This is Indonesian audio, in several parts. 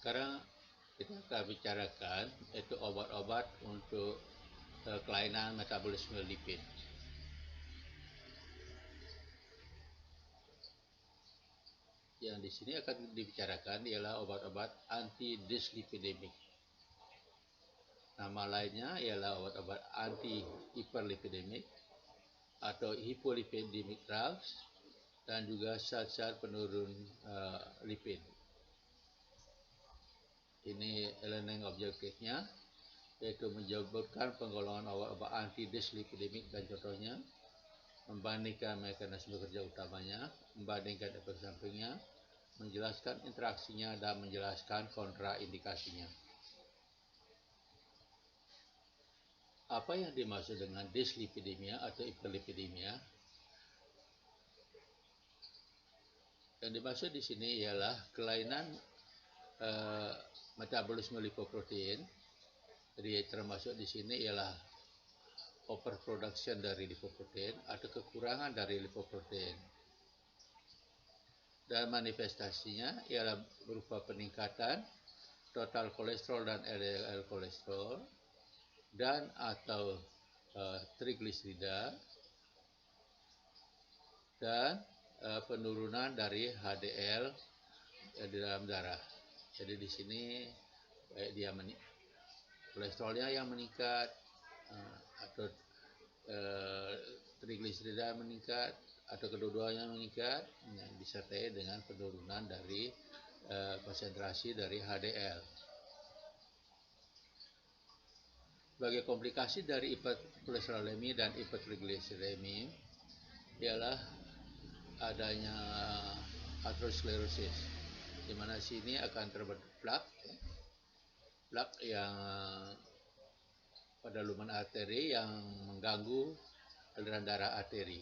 Sekarang kita akan bicarakan yaitu obat-obat untuk kelainan metabolisme lipid. Yang di sini akan dibicarakan ialah obat-obat anti-dyslipidemik. Nama lainnya ialah obat-obat anti-hiperlipidemik atau hipolipidemic drugs dan juga zat-zat penurun lipid. Ini learning objektifnya, yaitu menyebutkan penggolongan obat-obat anti-dyslipidemik dan contohnya, membandingkan mekanisme kerja utamanya, membandingkan efek sampingnya, menjelaskan interaksinya dan menjelaskan kontraindikasinya. Apa yang dimaksud dengan dyslipidemia atau hiperlipidemia? Yang dimaksud di sini ialah kelainan metabolisme lipoprotein. Jadi termasuk di sini ialah overproduction dari lipoprotein atau kekurangan dari lipoprotein. Dan manifestasinya ialah berupa peningkatan total kolesterol dan LDL kolesterol dan atau trigliserida dan penurunan dari HDL di dalam darah. Jadi di sini baik dia kolesterolnya yang meningkat atau trigliserida meningkat atau kedua-duanya meningkat, disertai dengan penurunan dari konsentrasi dari HDL. Sebagai komplikasi dari hiperkolesterolemi dan hipertrigliseremi ialah adanya aterosklerosis, di mana sini akan terbentuk plak yang pada lumen arteri yang mengganggu aliran darah arteri,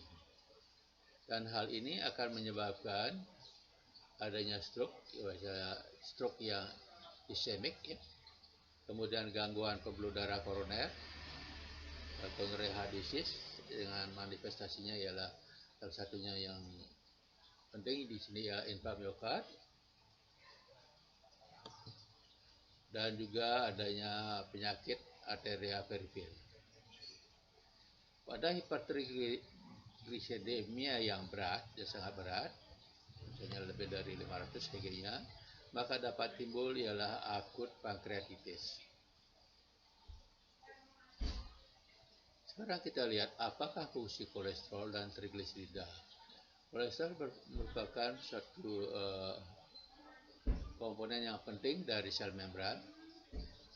dan hal ini akan menyebabkan adanya stroke yang ischemic, kemudian gangguan pembuluh darah koroner atau rehadisis, dengan manifestasinya ialah salah satunya yang penting di sini ya infark miokard, dan juga adanya penyakit arteria perifer. Pada hipertrigliseridemia yang berat, yang sangat berat, misalnya lebih dari 500 Hg, maka dapat timbul ialah akut pankreatitis. Sekarang kita lihat apakah fungsi kolesterol dan trigliserida. Kolesterol merupakan suatu komponen yang penting dari sel membran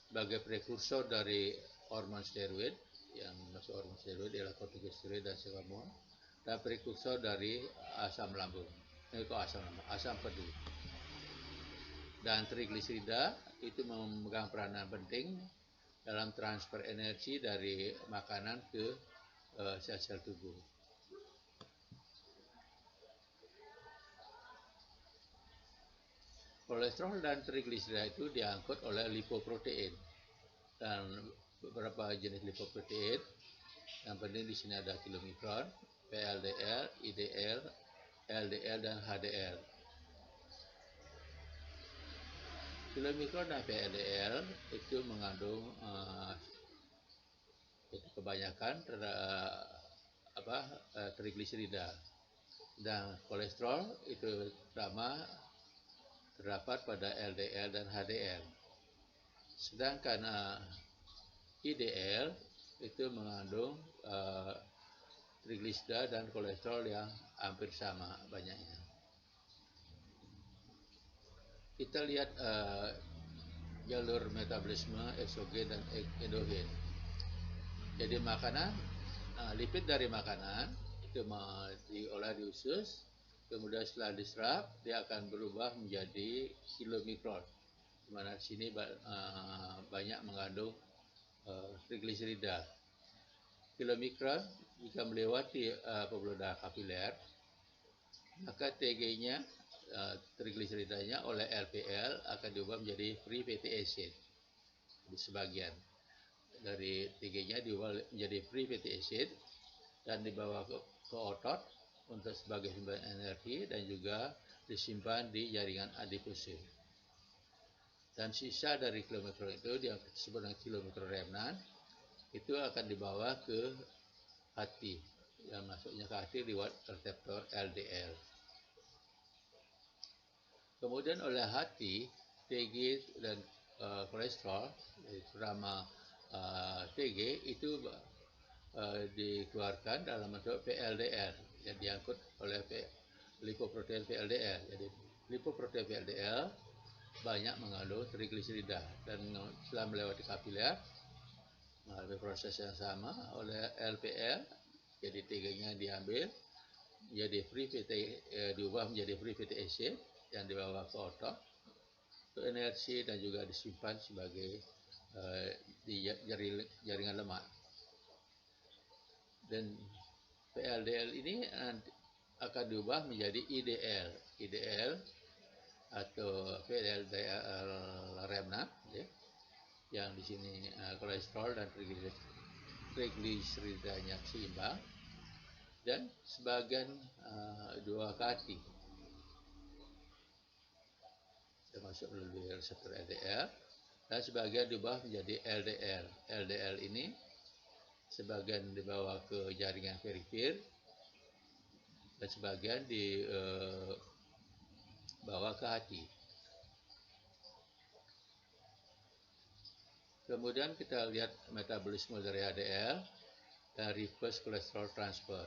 sebagai prekursor dari hormon steroid. Yang masuk hormon steroid ialah kortikosteroid dan seklamon, dan prekursor dari asam lambung, asam pedu. Dan trigliserida itu memegang peranan penting dalam transfer energi dari makanan ke sel-sel tubuh. Kolesterol dan trigliserida itu diangkut oleh lipoprotein, dan beberapa jenis lipoprotein yang penting di sini ada kilomikron, VLDL, IDL, LDL dan HDL. Kilomikron dan VLDL itu mengandung kebanyakan trigliserida, dan kolesterol itu terdapat pada LDL dan HDL. Sedangkan IDL itu mengandung trigliserida dan kolesterol yang hampir sama banyaknya. Kita lihat jalur metabolisme eksogen dan endogen. Jadi makanan, lipid dari makanan itu diolah di usus, kemudian setelah diserap dia akan berubah menjadi kilomikron, di mana sini banyak mengandung trigliserida. Kilomikron jika melewati pembuluh darah kapiler, maka TG-nya, trigliseridanya oleh LPL akan diubah menjadi free fatty acid. Di sebagian dari TG-nya diubah menjadi free fatty acid dan dibawa ke otot untuk sebagai sumber energi dan juga disimpan di jaringan adipose. Dan sisa dari kilomikron itu yang disebut dengan kilomikron remnant itu akan dibawa ke hati, yang masuknya ke hati lewat reseptor LDL. Kemudian oleh hati, TG dan kolesterol, terutama TG itu dikeluarkan dalam bentuk PLDL yang diangkut oleh lipoprotein PLDL. Jadi lipoprotein PLDL banyak mengandung trigliserida dan setelah melewati kapiler melalui proses yang sama oleh LPL, jadi TG-nya diambil diubah menjadi free fatty acid yang dibawa ke otot untuk energi dan juga disimpan sebagai di jaringan lemak. Dan PLDL ini akan diubah menjadi IDL atau PLDL remnant, ya, yang di sini kolesterol dan triglyceridanya seimbang, dan sebagian dua ke hati termasuk melalui reseptor LDL, dan sebagian diubah menjadi LDL. LDL ini sebagian dibawa ke jaringan perifer dan sebagian dibawa ke hati. Kemudian kita lihat metabolisme dari HDL dan reverse cholesterol transfer.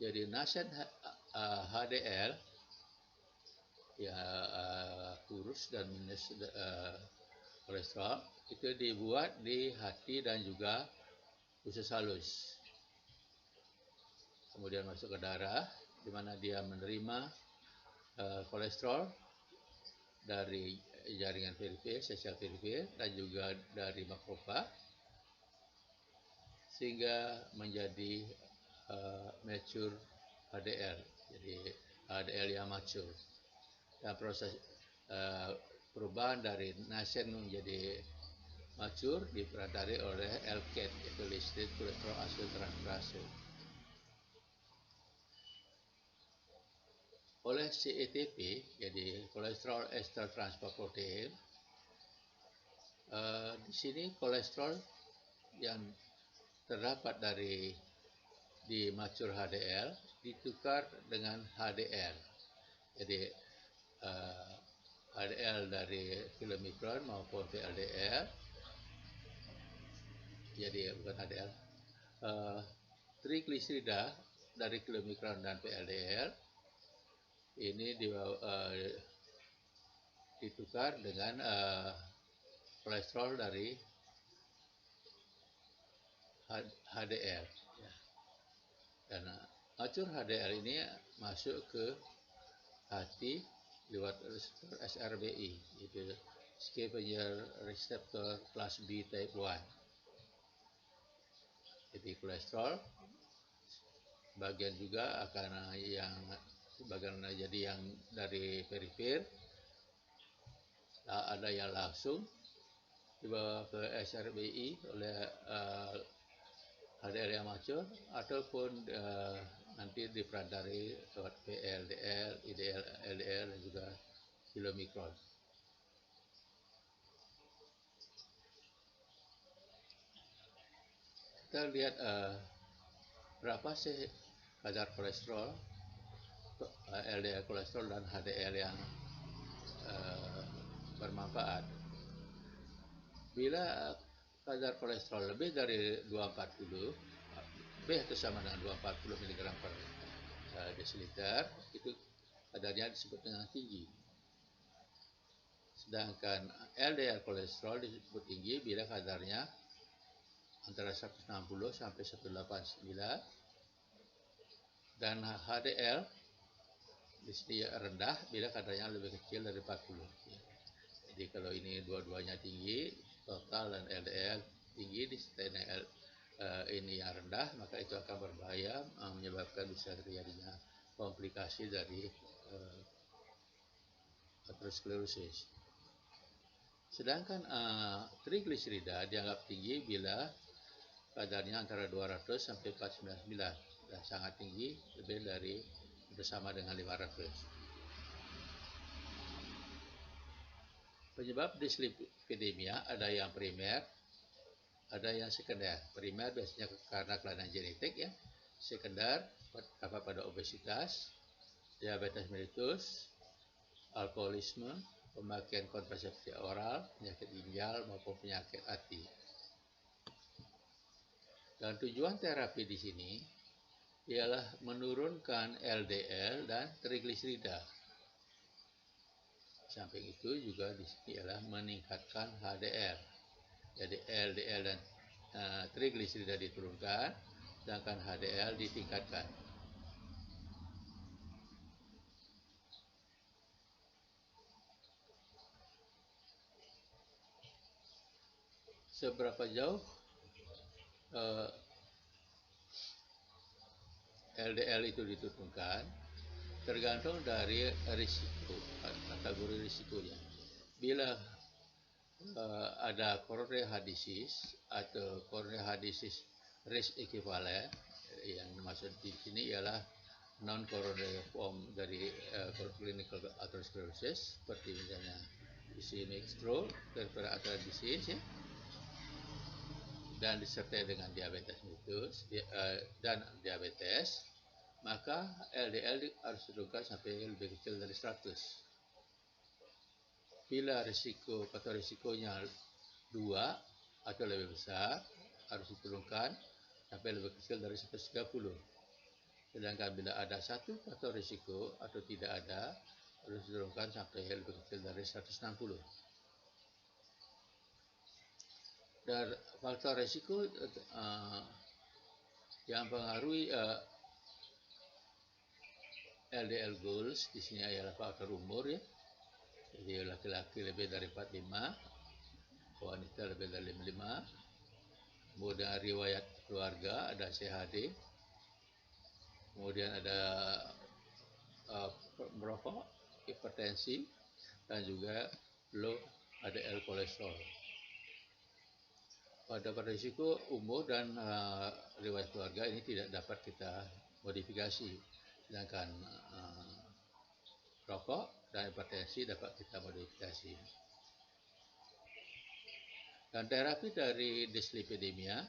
Jadi nascent HDL ya kurus dan minus kolesterol itu dibuat di hati dan juga usus halus. Kemudian masuk ke darah, di mana dia menerima kolesterol dari jaringan perifer, sel perifer, dan juga dari makrofag, sehingga menjadi mature HDL, jadi HDL yang mature. Dan proses perubahan dari nascent menjadi mature diperadari oleh LCAT, yaitu listed cholesterol acyl transferase. Oleh CETP, jadi kolesterol ester transfer protein, di sini kolesterol yang terdapat di mature HDL ditukar dengan HDL. Jadi HDL dari kilomikron maupun VLDL, jadi bukan HDL, trigliserida dari kilomikron dan VLDL ini ditukar dengan kolesterol dari HDL, ya. Dan mature HDL ini masuk ke hati lewat reseptor SRBI, itu scavenger receptor class B type 1. Jadi kolesterol bagian juga akan jadi yang dari perifer, ada yang langsung dibawa ke SRBI oleh HDL yang mature, ataupun nanti diperadari lewat PLDL, IDL, LDL, dan juga kilomikron. Kita lihat berapa sih kadar kolesterol, LDL kolesterol dan HDL yang bermanfaat. Bila kadar kolesterol lebih dari 240, lebih atau sama dengan 240 mg per desiliter, itu kadarnya disebut dengan tinggi. Sedangkan LDL kolesterol disebut tinggi bila kadarnya antara 160 sampai 189, dan HDL di sini rendah bila kadarnya lebih kecil dari 40. Jadi kalau ini dua-duanya tinggi, total dan LDL tinggi, disertai ini yang rendah, maka itu akan berbahaya, menyebabkan bisa terjadinya komplikasi dari aterosklerosis. Sedangkan trigliserida dianggap tinggi bila kadarnya antara 200 sampai 499, dan sangat tinggi lebih dari bersama dengan 500. Penyebab dislipidemia ada yang primer, ada yang sekunder. Primer biasanya karena kelainan genetik ya. Sekunder pada obesitas, diabetes mellitus, alkoholisme, pemakaian kontrasepsi oral, penyakit ginjal maupun penyakit hati. Dan tujuan terapi di sini ialah menurunkan LDL dan trigliserida. Samping itu juga di sini ialah meningkatkan HDL. Jadi LDL dan trigliserida diturunkan, sedangkan HDL ditingkatkan. Seberapa jauh LDL itu diturunkan tergantung dari risiko, kategori risikonya. Bila ada coronary heart disease atau coronary heart disease risk equivalent, yang dimaksud di sini ialah non-coronary form dari clinical atherosclerosis, seperti misalnya ischemic stroke, peripheral arterial disease, ya, dan disertai dengan diabetes mellitus dan diabetes, maka LDL harus diturunkan sampai lebih kecil dari 100. Bila risiko atau risikonya 2 atau lebih besar, harus diturunkan sampai lebih kecil dari 130. Sedangkan bila ada satu faktor risiko atau tidak ada, harus diturunkan sampai lebih kecil dari 160. Dan faktor risiko yang mempengaruhi LDL goals di sini adalah faktor umur, ya. Jadi laki-laki lebih dari 45, wanita lebih dari 55, kemudian riwayat keluarga ada CHD, kemudian ada merokok, hipertensi, dan juga low HDL kolesterol. Pada risiko umur dan riwayat keluarga ini tidak dapat kita modifikasi, sedangkan rokok dan hipertensi dapat kita modifikasi. Dan terapi dari dislipidemia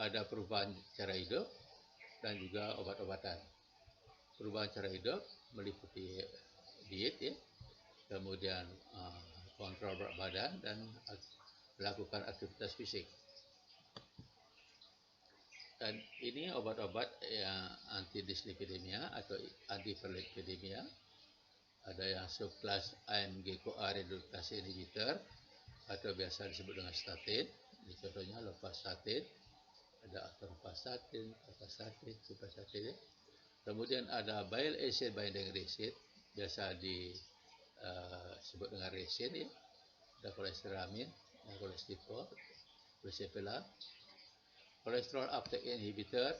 ada perubahan cara hidup dan juga obat-obatan. Perubahan cara hidup meliputi diet, ya, kemudian kontrol berat badan dan melakukan aktivitas fisik. Dan ini obat-obat yang anti dislipidemia atau anti hiperlipidemia. Ada yang subkelas AMG-CoA reduktase inhibitor atau biasa disebut dengan statin. Ini contohnya lovastatin, ada atorvastatin, atorvastatin, simvastatin. Kemudian ada bile acid binding resin, biasa disebut dengan resin, ya. Ada kolesteramin, kolesterol, kolesterol, kolesterol uptake inhibitor,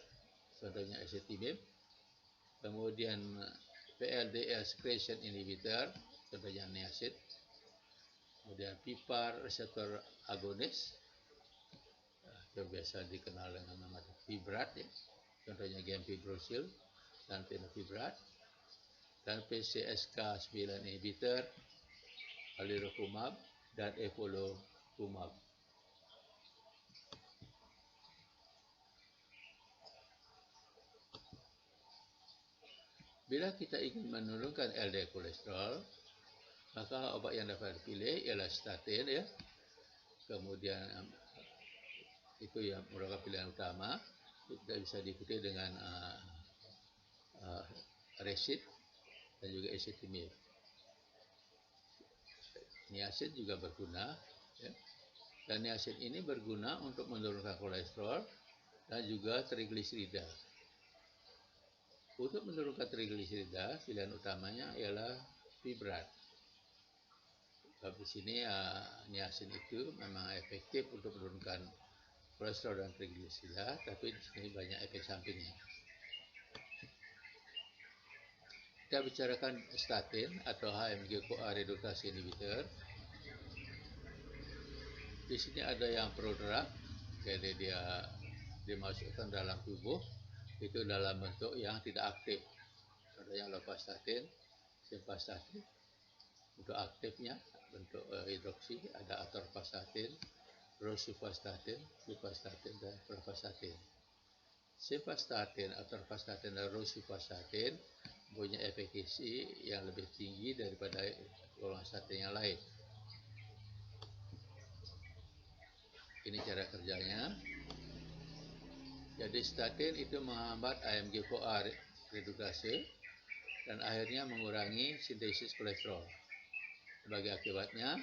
contohnya ezetimibe. Kemudian VLDL secretion inhibitor, contohnya niacin. Kemudian PPAR receptor agonis, yang biasa dikenal dengan nama fibrat, ya. Contohnya gemfibrozil dan tenofibrat. Dan PCSK9 inhibitor, alirocumab dan evolocumab. Bila kita ingin menurunkan LDL kolesterol, maka obat yang dapat dipilih ialah statin, ya. Kemudian itu yang merupakan pilihan utama. Kita bisa diikuti dengan resin dan juga ezetimibe. Niacin juga berguna, ya. Dan niacin ini berguna untuk menurunkan kolesterol dan juga trigliserida. Untuk menurunkan trigliserida, pilihan utamanya ialah fibrat. Di sini niacin itu memang efektif untuk menurunkan kolesterol dan trigliserida, tapi di sini banyak efek sampingnya. Kita bicarakan statin atau HMG-CoA reduktase inhibitor. Di sini ada yang prodrug, jadi dia dimasukkan dalam tubuh itu dalam bentuk yang tidak aktif. Contohnya lovastatin, simvastatin, Untuk aktifnya, bentuk hidroksi ada atorvastatin, rosuvastatin, simvastatin, dan pravastatin. Simvastatin, atorvastatin, dan rosuvastatin punya efekasi yang lebih tinggi daripada golongan statin yang lain. Ini cara kerjanya. Jadi statin itu menghambat AMG-CoA redukase dan akhirnya mengurangi sintesis kolesterol. Sebagai akibatnya,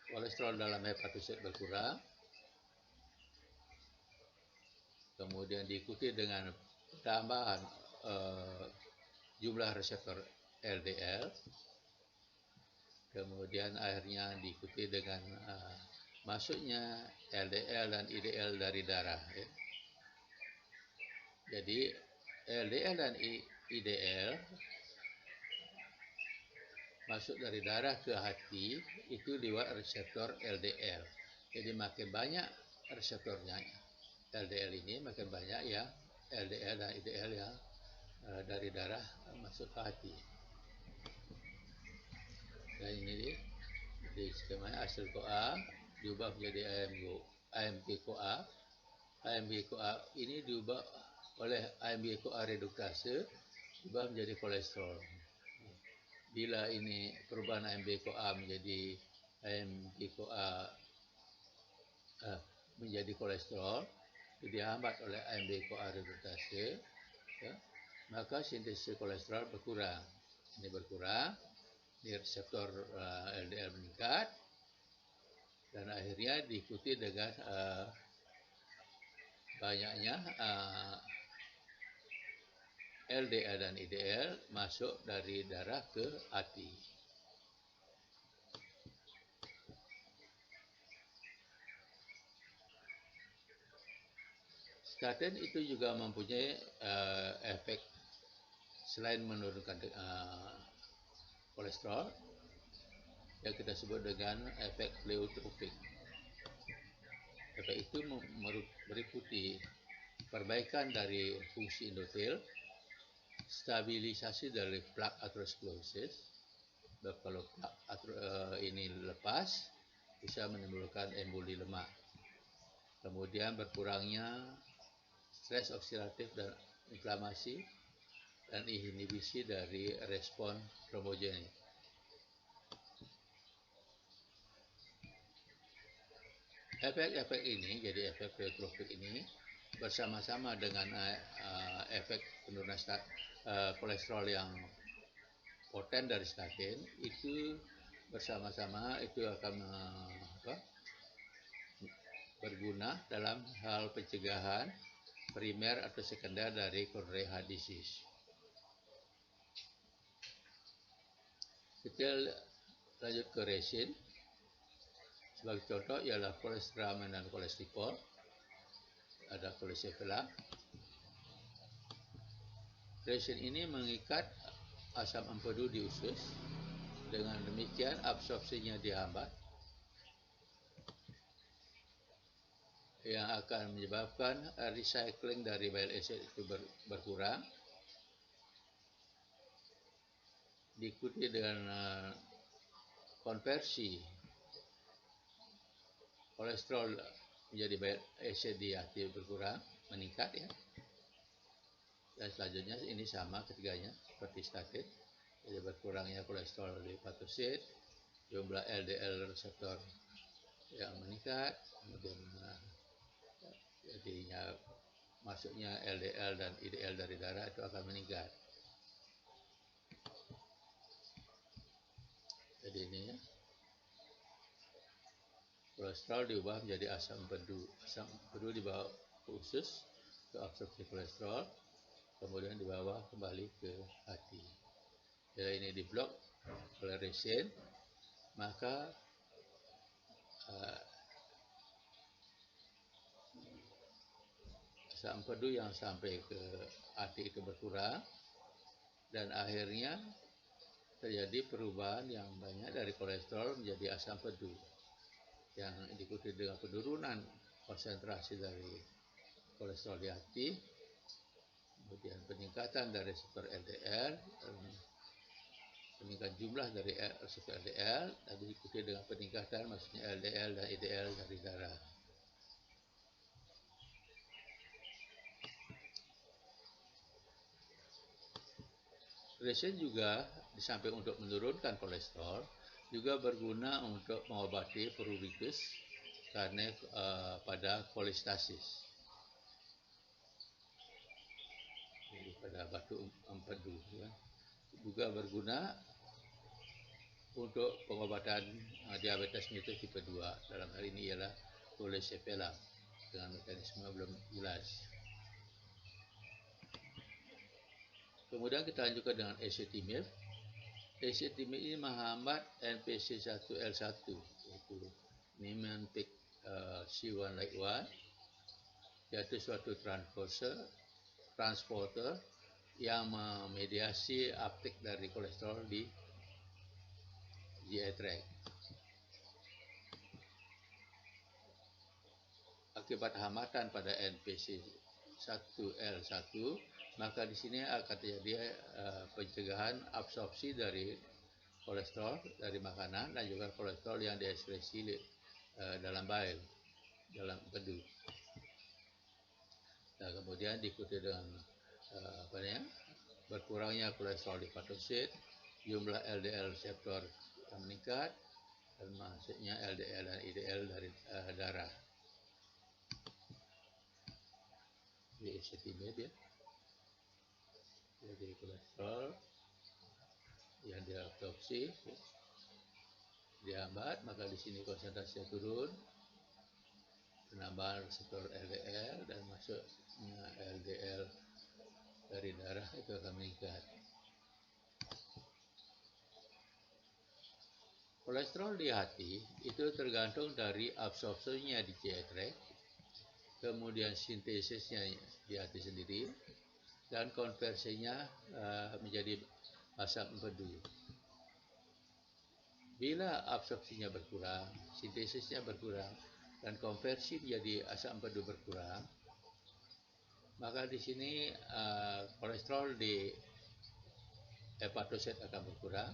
kolesterol dalam hepatosit berkurang, kemudian diikuti dengan tambahan jumlah reseptor LDL, kemudian akhirnya diikuti dengan masuknya LDL dan IDL dari darah. Ya. Jadi LDL dan IDL masuk dari darah ke hati itu lewat reseptor LDL. Jadi makin banyak reseptornya LDL ini, makin banyak ya LDL dan IDL yang dari darah masuk ke hati. Dan ini di skemanya asil CoA diubah menjadi AMG-CoA. AMG-CoA ini diubah oleh AMG-CoA reduktase diubah menjadi kolesterol. Bila ini perubahan AMG-CoA menjadi AMG-CoA menjadi kolesterol, dihambat oleh AMG-CoA reduktase, ya, maka sintesis kolesterol berkurang. Ini berkurang, di reseptor LDL meningkat, dan akhirnya diikuti dengan banyaknya LDL dan IDL masuk dari darah ke hati. Statin itu juga mempunyai efek selain menurunkan kolesterol yang kita sebut dengan efek pleiotropic. Efek itu meliputi perbaikan dari fungsi endotel, stabilisasi dari plak aterosklerosis. Kalau plak ini lepas, bisa menimbulkan emboli lemak. Kemudian berkurangnya stres oksidatif dan inflamasi, dan inhibisi dari respon trombogenik. Efek-efek ini, jadi efek pleiotropic ini bersama-sama dengan efek penurunan kolesterol yang poten dari statin, itu bersama-sama itu akan berguna dalam hal pencegahan primer atau sekunder dari coronary heart disease. Kita lanjut ke resin. Sebagai contoh ialah kolesteramin dan kolesterol. Ada kolesterol. Resin ini mengikat asam empedu di usus. Dengan demikian absorpsinya dihambat, yang akan menyebabkan recycling dari bile acid itu berkurang. Diikuti dengan konversi kolesterol menjadi bile acid di hati berkurang, meningkat ya. Dan selanjutnya ini sama ketiganya seperti statin. Jadi berkurangnya kolesterol di hepatosit, jumlah LDL reseptor yang meningkat, kemudian jadinya masuknya LDL dan IDL dari darah itu akan meningkat. Jadi ini ya. Kolesterol diubah menjadi asam empedu. Asam empedu dibawa ke usus ke absorpsi kolesterol, kemudian dibawa kembali ke hati. Bila ini diblok oleh resin, maka asam empedu yang sampai ke hati itu berkurang, dan akhirnya terjadi perubahan yang banyak dari kolesterol menjadi asam empedu, yang diikuti dengan penurunan konsentrasi dari kolesterol di hati, kemudian peningkatan dari reseptor LDL, menurunkan jumlah dari reseptor LDL dan diikuti dengan peningkatan maksudnya LDL dan IDL dari darah. Resin juga di samping untuk menurunkan kolesterol juga berguna untuk mengobati pruritus karena pada kolestasis. Jadi pada batu empedu ya. Juga berguna untuk pengobatan diabetes mellitus tipe 2. Dalam hal ini ialah cholecalciferol dengan mekanisme belum jelas. Kemudian kita lanjutkan dengan ezetimibe. Ezetimibe ini menghambat NPC1L1 yaitu Niemann-Pick C1 like 1, yaitu suatu transporter yang memediasi uptake dari kolesterol di GI tract. Akibat hambatan pada NPC1L1, maka di sini akan terjadi pencegahan absorpsi dari kolesterol dari makanan dan juga kolesterol yang diekskresi dalam bile, dalam empedu. Nah, kemudian diikuti dengan berkurangnya kolesterol di hepatosit, jumlah LDL reseptor yang meningkat, dan maksudnya LDL dan IDL dari darah. Jadi ezetimibe ya. Jadi kolesterol yang diabsorpsi dihambat, maka di sini konsentrasinya turun, penambahan reseptor LDL dan masuknya LDL dari darah itu akan meningkat. Kolesterol di hati itu tergantung dari absorpsinya di GI tract, kemudian sintesisnya di hati sendiri, dan konversinya menjadi asam empedu. Bila absorpsinya berkurang, sintesisnya berkurang, dan konversi menjadi asam empedu berkurang, maka di sini kolesterol di hepatosit akan berkurang,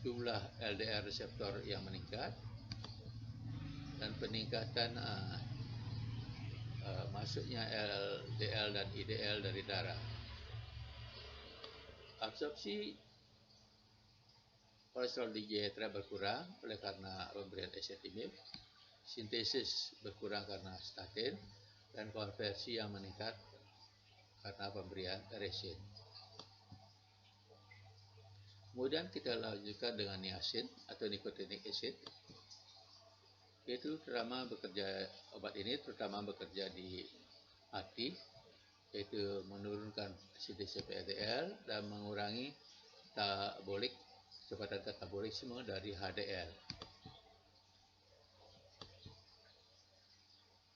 jumlah LDL reseptor yang meningkat, dan peningkatan masuknya LDL dan IDL dari darah. Absorpsi kolesterol di GI tract berkurang oleh karena pemberian ezetimibe, sintesis berkurang karena statin, dan konversi yang meningkat karena pemberian resin. Kemudian kita lanjutkan dengan niacin atau nicotinic acid. Yaitu obat ini terutama bekerja di hati, yaitu menurunkan sintesis LDL dan mengurangi kecepatan katabolisme dari HDL.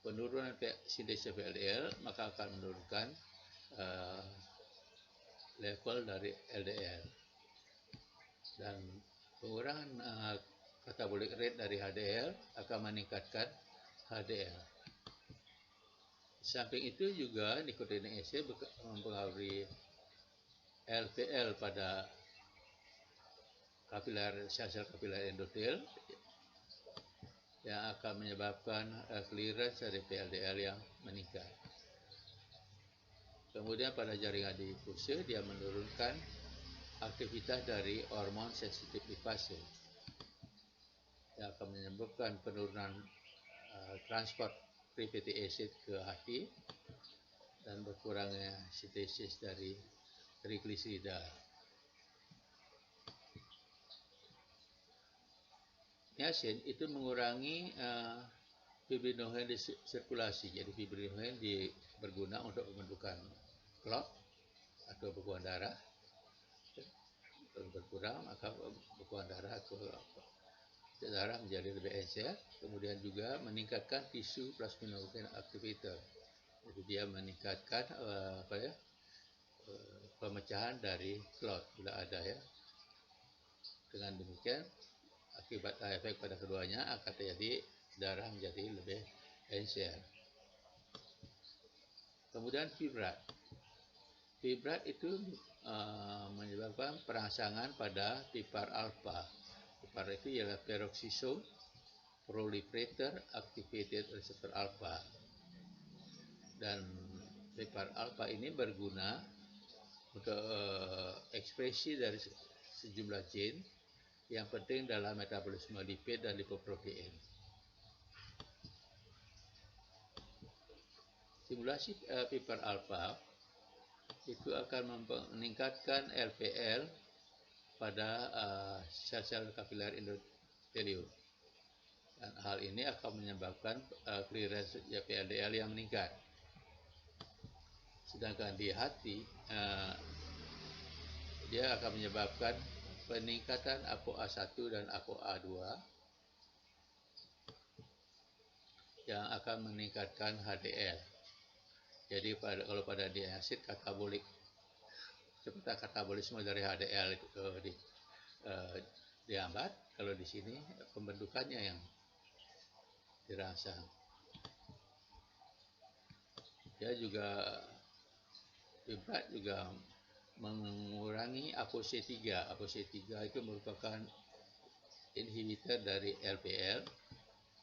Penurunan sintesis LDL maka akan menurunkan level dari LDL, dan pengurangan catabolic rate dari HDL akan meningkatkan HDL. Samping itu juga nicotinic acid mempengaruhi LPL pada sel-sel kapiler endotel yang akan menyebabkan clearance dari PLDL yang meningkat. Kemudian pada jaringan difuse dia menurunkan aktivitas dari hormon sensitif lipase yang akan menyebabkan penurunan transport free fatty acid ke hati dan berkurangnya sintesis dari trigliserida. Niacin itu mengurangi fibrinogen di sirkulasi. Jadi fibrinogen berguna untuk pembentukan clot atau bekuan darah. Kalau berkurang maka bekuan darah atau darah menjadi lebih encer. Kemudian juga meningkatkan tisu plasminogen activator. Jadi dia meningkatkan pemecahan dari clot bila ada ya. Dengan demikian akibat efek pada keduanya akan terjadi darah menjadi lebih encer. Kemudian fibrat. Fibrat itu menyebabkan perangsangan pada pipar alfa. Pipar itu ialah peroxisome proliferator activated receptor alpha. Dan pipar alfa ini berguna untuk ekspresi dari sejumlah gen yang penting dalam metabolisme lipid dan lipoprotein. Stimulasi pipar alfa itu akan meningkatkan LPL pada sel-sel kapiler endotelium. Dan hal ini akan menyebabkan clearance VLDL yang meningkat. Sedangkan di hati, dia akan menyebabkan peningkatan ApoA1 dan ApoA2 yang akan meningkatkan HDL. Jadi kalau pada diasid katabolik, cepat katabolisme dari HDL itu dihambat. Kalau di sini pembentukannya yang dirangsang. Dia juga fibrat juga mengurangi ApoC3. ApoC3 itu merupakan inhibitor dari LPL,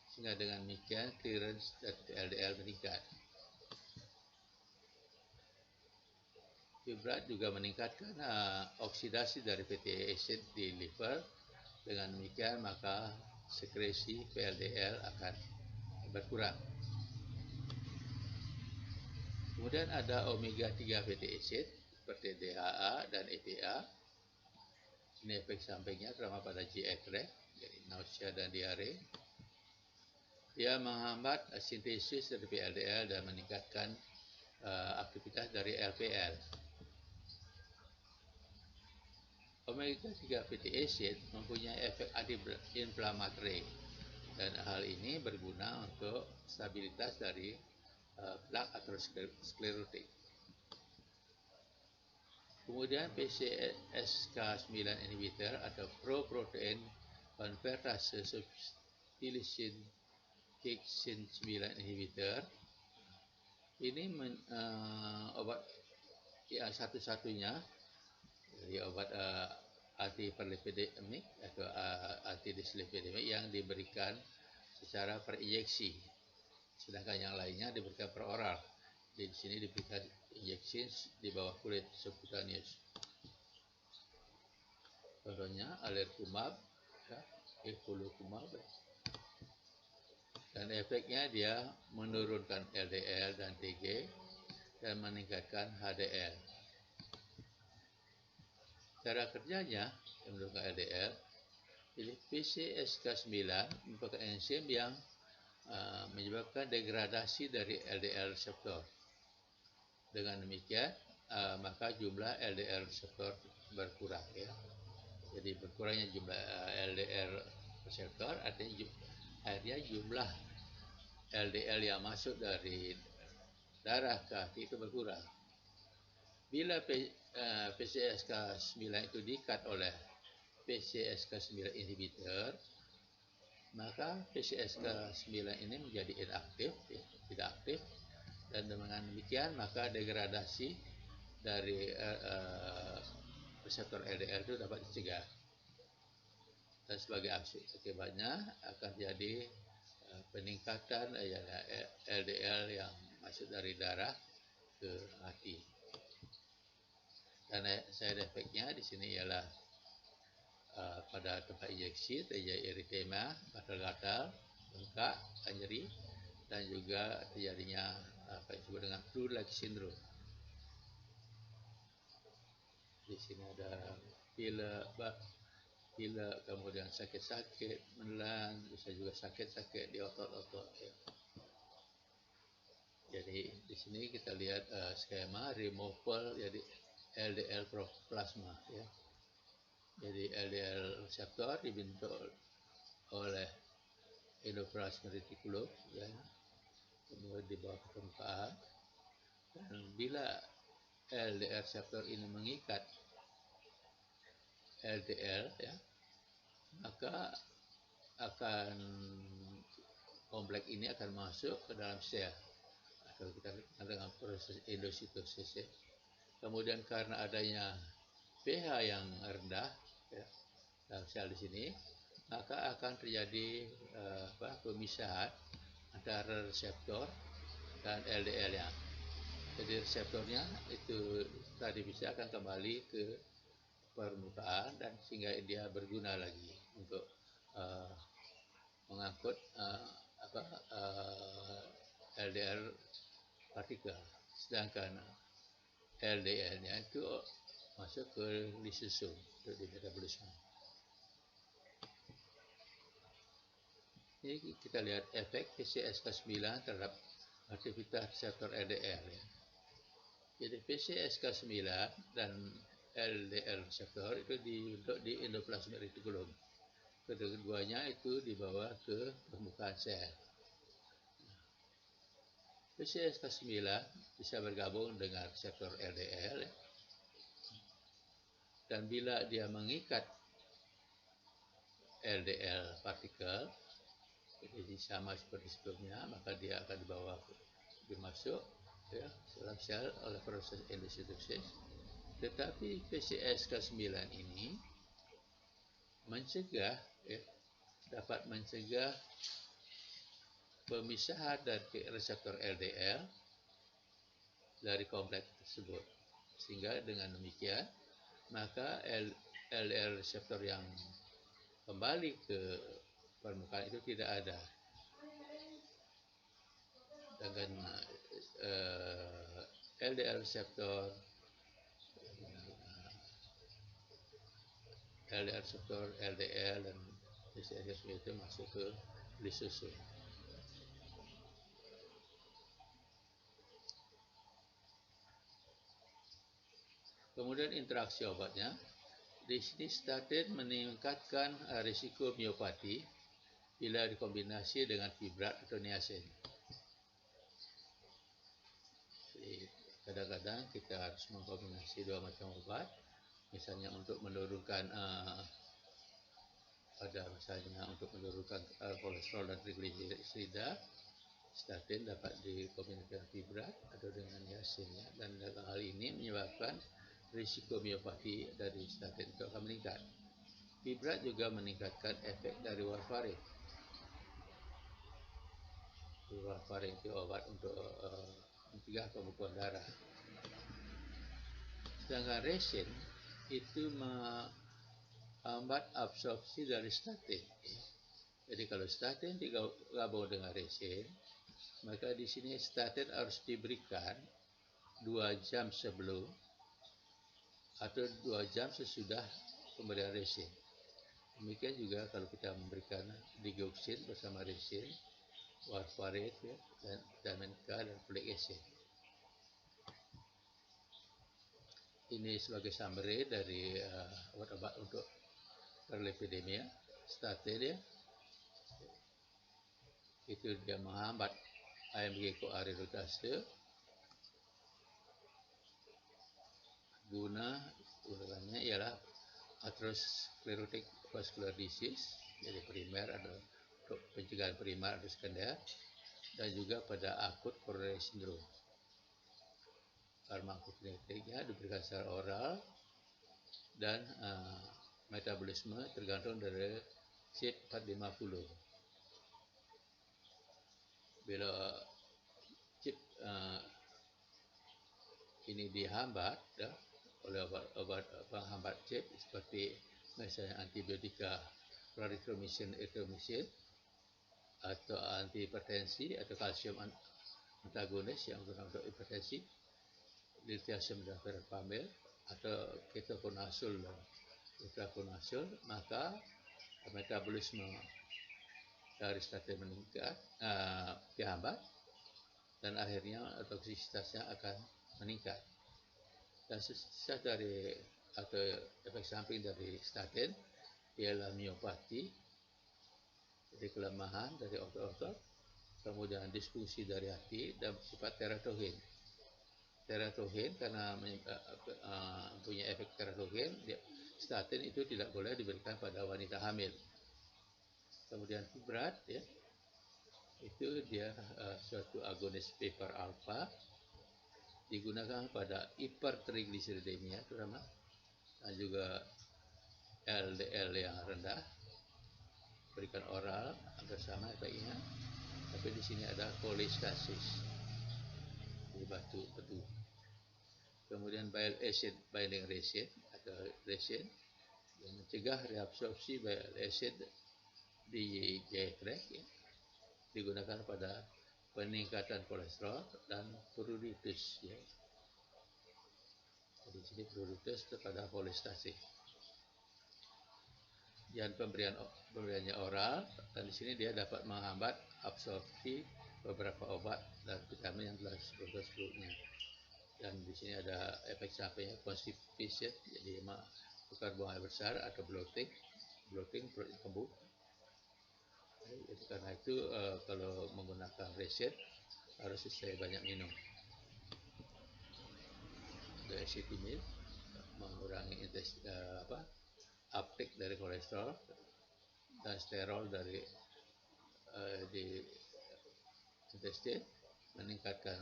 sehingga dengan demikian clearance dari LDL meningkat. Fibrat juga meningkatkan oksidasi dari fatty acid di liver. Dengan demikian maka sekresi VLDL akan berkurang. Kemudian ada omega 3 fatty acid seperti DHA dan EPA. Ini efek sampingnya terutama pada GI tract, jadi nausea dan diare. Dia menghambat sintesis dari VLDL dan meningkatkan aktivitas dari LPL. Omega 3 fatty acid mempunyai efek anti-inflammatory dan hal ini berguna untuk stabilitas dari plak aterosklerotik. Kemudian PCSK9 inhibitor atau protein convertase substitution Kexin 9 inhibitor ini obat yang satu-satunya dari obat anti-hiperlipidemik atau anti-dislipidemik yang diberikan secara perinjeksi, sedangkan yang lainnya diberikan per oral. Di sini diberikan injeksi di bawah kulit subcutaneous. Contohnya alertumab, evolocumab, dan efeknya dia menurunkan LDL dan TG dan meningkatkan HDL. Cara kerjanya yang menurunkan LDL, jadi PCSK9 merupakan enzim yang menyebabkan degradasi dari LDL reseptor. Dengan demikian, maka jumlah LDL reseptor berkurang. Ya. Jadi berkurangnya jumlah LDL reseptor artinya akhirnya jumlah LDL yang masuk dari darah ke hati itu berkurang. Bila PCSK9 itu diikat oleh PCSK9 inhibitor, maka PCSK9 ini menjadi inaktif, ya, tidak aktif, dan dengan demikian maka degradasi dari reseptor LDL itu dapat dicegah. Dan sebagai akibatnya akan jadi peningkatan LDL yang masuk dari darah ke hati. Dan side efeknya di sini ialah pada tempat injeksi terjadi eritema, gatal-gatal, bengkak, nyeri, dan juga terjadinya apa yang disebut dengan flu-like syndrome. Di sini ada pilek, kemudian sakit-sakit, menelan, bisa juga sakit-sakit di otot-otot. Ya. Jadi di sini kita lihat skema removal jadi LDL plasma. Ya. Jadi LDL reseptor dibentuk oleh endoplasmic reticulum, ya, kemudian di bawah permukaan. Dan bila LDL reseptor ini mengikat LDL, ya, maka akan kompleks ini akan masuk ke dalam sel atau kita kenal dengan proses endositosis. Ya. Kemudian karena adanya pH yang rendah ya, dalam sel di sini, maka akan terjadi pemisahan antara reseptor dan LDL-nya. Jadi reseptornya itu tadi bisa akan kembali ke permukaan dan sehingga dia berguna lagi untuk mengangkut LDL partikel. Sedangkan LDL-nya itu masuk ke lisosum untuk di metabolisme. Ini kita lihat efek PCSK9 terhadap aktivitas reseptor LDL. Ya. Jadi PCSK9 dan LDL reseptor itu dibentuk di endoplasmic reticulum. Keduanya itu dibawa ke permukaan sel. PCSK9 bisa bergabung dengan reseptor LDL dan bila dia mengikat LDL partikel, jadi sama seperti sebelumnya, maka dia akan dimasuk ya, dalam sel oleh proses endositosis. Tetapi PCSK9 ini dapat mencegah pemisahan dari reseptor LDL dari kompleks tersebut. Sehingga dengan demikian, maka LDL reseptor yang kembali ke permukaan itu tidak ada. Dengan LDL reseptor LDL dan PCSK9 itu masuk ke lisosum. Kemudian interaksi obatnya. Di sini statin meningkatkan risiko miopati bila dikombinasi dengan fibrat atau niacin. Kadang-kadang kita harus mengkombinasi dua macam obat, misalnya untuk menurunkan kolesterol dan trigliserida. Statin dapat dikombinasikan dengan fibrat atau dengan niacin, ya. Dan dalam hal ini menyebabkan risiko miopati dari statin itu akan meningkat. Fibrat juga meningkatkan efek dari warfarin. Warfarin itu obat untuk mencegah pembekuan darah. Sedangkan resin itu menghambat absorpsi dari statin. Jadi kalau statin digabung dengan resin, maka di sini statin harus diberikan 2 jam sebelum atau 2 jam sesudah pemberian resin. Demikian juga kalau kita memberikan digoxin bersama resin, warfarin, ya, dan vitamin K dan folic acid. Ini sebagai summary dari obat-obat untuk hiperlipidemia. Statin, ya, itu dia menghambat AMG-CoA gunanya ialah atherosclerotic vascular disease, jadi primer atau untuk pencegahan primer atau sekunder, dan juga pada akut coronary syndrome. Farmakokinetiknya diberikan secara oral dan metabolisme tergantung dari CYP450. Bila CYP ini dihambat, ya, oleh obat penghambat CYP seperti misalnya antibiotika clarithromycin, erythromycin, atau antihipertensi atau kalsium antagonis yang untuk hipertensi, diltiazem dan verapamil, atau ketoconazole dan itraconazole, maka metabolisme dari statin meningkat, dihambat, dan akhirnya toksisitasnya akan meningkat. Dan sisa dari atau efek samping dari statin ialah miopati, jadi kelemahan dari otot-otot, kemudian disfungsi dari hati, dan bersifat teratogen. Teratogen karena punya efek teratogen, statin itu tidak boleh diberikan pada wanita hamil. Kemudian fibrat, ya, itu dia suatu agonis PPAR alpha, digunakan pada hipertrigliseridemia terutama, dan juga LDL yang rendah, berikan oral bersama baiknya. Tapi di sini ada kolestasis di batu betu. Kemudian bile acid binding resin atau resin yang mencegah reabsorpsi bile acid di J-tract ya, digunakan pada peningkatan kolesterol dan pruritus ya. Jadi sini pruritus pada kolestasis. Dan pemberiannya oral, dan di sini dia dapat menghambat absorpsi beberapa obat dan vitamin yang telah disebutkan sebelumnya. Dan di sini ada efek sampingnya constipation, jadi tukar buang air besar atau bloating perut kembung. Karena itu kalau menggunakan resin harus sesuai banyak minum. Ezetimibe mengurangi uptake dari kolesterol dan sterol dari di intestin, meningkatkan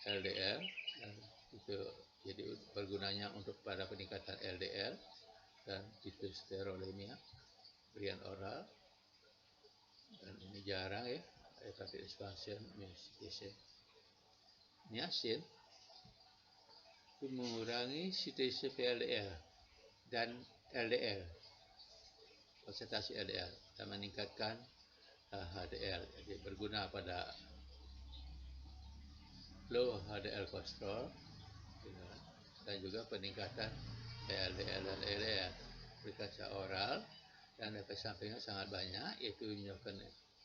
LDL, dan itu jadi bergunanya untuk pada peningkatan LDL dan hipersterolemia, berian oral, dan ini jarang ya, hepatic expansion, myositis. Niacin itu mengurangi sintese VLDL dan LDL, konsentrasi LDL, dan meningkatkan HDL, jadi berguna pada low HDL kolesterol dan juga peningkatan LDL dan LDL. Berikan secara oral dan efek sampingnya sangat banyak, yaitu menyebabkan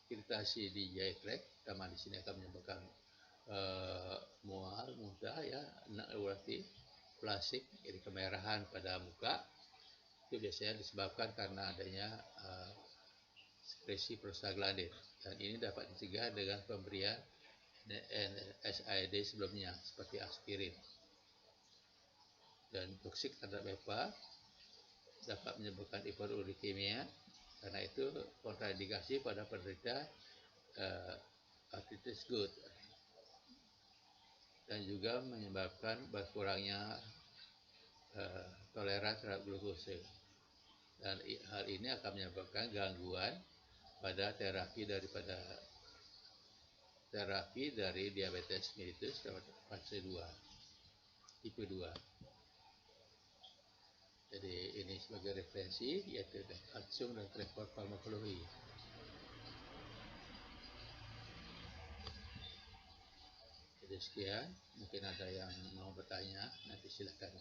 iritasi di J-tract, terutama di sini akan menyebabkan mual, muntah ya, urati, plastik, jadi kemerahan pada muka. Itu biasanya disebabkan karena adanya sekresi prostaglandin, dan ini dapat dicegah dengan pemberian SID sebelumnya seperti aspirin. Dan toksik terhadap EPA dapat menyebabkan hiperurikemia, karena itu kontraindikasi pada penderita arthritis gout, dan juga menyebabkan berkurangnya toleran terhadap glukosa, dan hal ini akan menyebabkan gangguan pada terapi dari diabetes mellitus fase 2 tipe 2. Jadi ini sebagai referensi, yaitu kalsium dan transport farmakologi. Jadi sekian, mungkin ada yang mau bertanya, nanti silakan.